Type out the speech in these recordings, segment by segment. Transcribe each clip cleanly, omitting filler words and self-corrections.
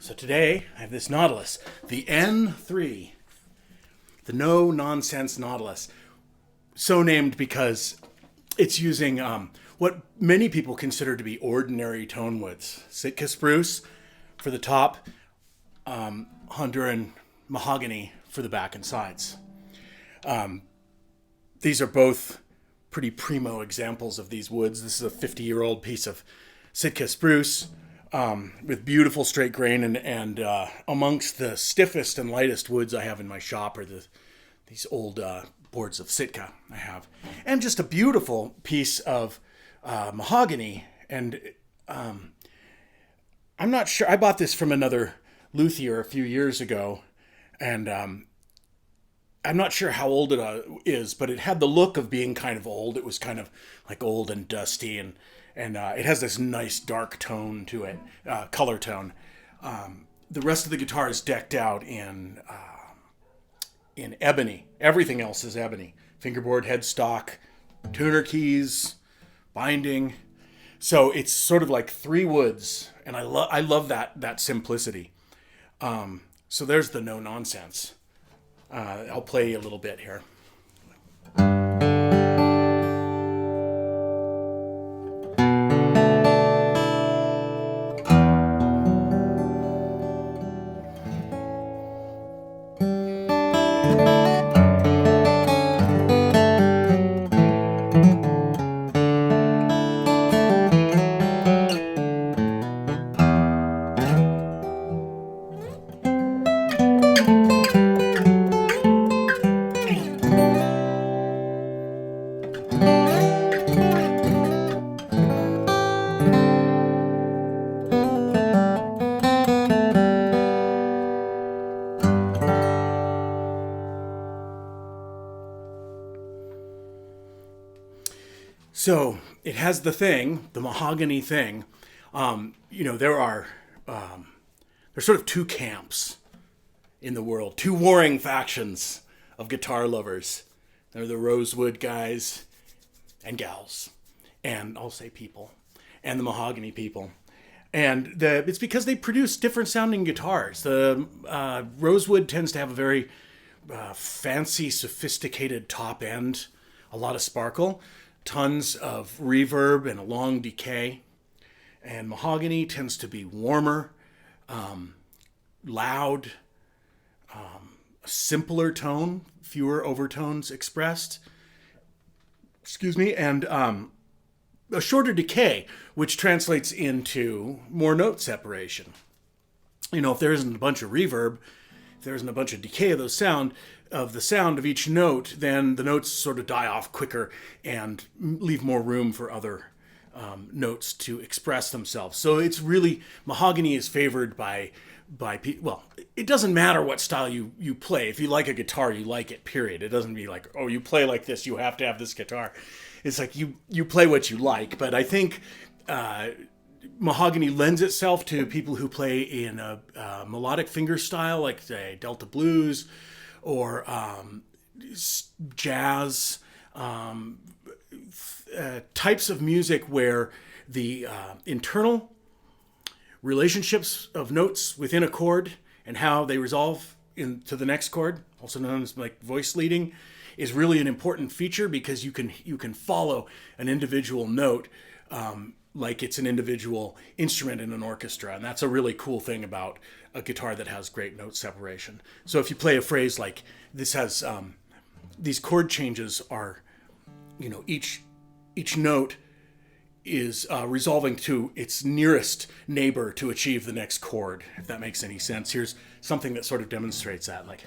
So today I have this Nautilus, the N3, the No Nonsense Nautilus. So named because it's using what many people consider to be ordinary tone woods. Sitka spruce for the top, Honduran mahogany for the back and sides. These are both pretty primo examples of these woods. This is a 50-year-old piece of Sitka spruce with beautiful straight grain, and amongst the stiffest and lightest woods I have in my shop are these old boards of Sitka I have. And just a beautiful piece of mahogany. And I'm not sure, I bought this from another luthier a few years ago, and I'm not sure how old it is, but it had the look of being kind of old. It was kind of like old and dusty, and it has this nice dark tone to it, color tone. The rest of the guitar is decked out in ebony. Everything else is ebony. Fingerboard, headstock, tuner keys, binding. So it's sort of like three woods, and I love that simplicity. So there's the No Nonsense. I'll play a little bit here. So it has the mahogany thing. There's sort of two camps in the world, two warring factions of guitar lovers. There are the rosewood guys and gals, and I'll say people, and the mahogany people. And it's because they produce different sounding guitars. The rosewood tends to have a very fancy, sophisticated top end, a lot of sparkle, tons of reverb and a long decay. And mahogany tends to be warmer, loud, a simpler tone, fewer overtones expressed. And a shorter decay, which translates into more note separation. If there isn't a bunch of reverb, if there isn't a bunch of decay of the sound of each note, then the notes sort of die off quicker and leave more room for other notes to express themselves. So it's really, mahogany is favored by people. Well, it doesn't matter what style you play. If you like a guitar, you like it, period. It doesn't be like, oh, you play like this, you have to have this guitar. It's like you play what you like. But I think mahogany lends itself to people who play in a melodic finger style, like say Delta blues or jazz, types of music where the internal relationships of notes within a chord and how they resolve into the next chord, also known as like voice leading, is really an important feature, because you can follow an individual note like it's an individual instrument in an orchestra. And that's a really cool thing about a guitar that has great note separation. So if you play a phrase like this has, these chord changes are, each note is resolving to its nearest neighbor to achieve the next chord, if that makes any sense. Here's something that sort of demonstrates that, like...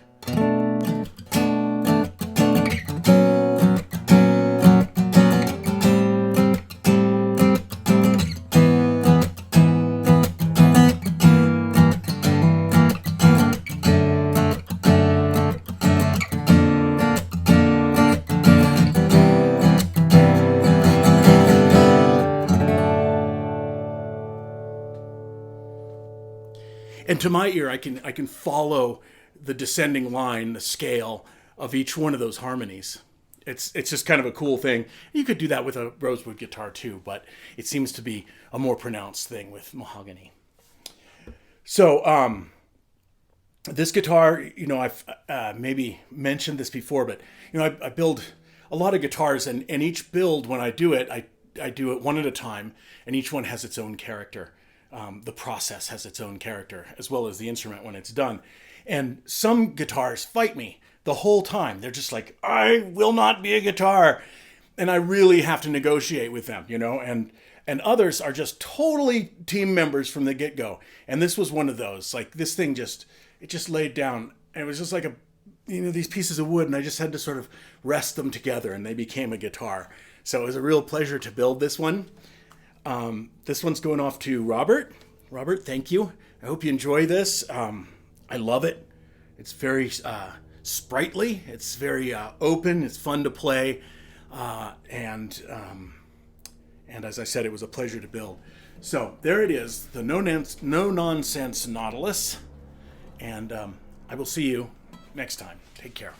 And to my ear, I can follow the descending line, the scale of each one of those harmonies. It's just kind of a cool thing. You could do that with a rosewood guitar too, but it seems to be a more pronounced thing with mahogany. So this guitar, I've maybe mentioned this before, but I build a lot of guitars, and each build, when I do it, I do it one at a time, and each one has its own character. The process has its own character, as well as the instrument when it's done. And some guitars fight me the whole time. They're just like, I will not be a guitar. And I really have to negotiate with them, and others are just totally team members from the get-go. And this was one of those. Like, this thing it just laid down, and it was just like these pieces of wood, and I just had to sort of rest them together, and they became a guitar. So it was a real pleasure to build this one. This one's going off to Robert. Robert, thank you. I hope you enjoy this. I love it. It's very sprightly. It's very open. It's fun to play. And as I said, it was a pleasure to build. So there it is, the No Nonsense Nautilus. And I will see you next time. Take care.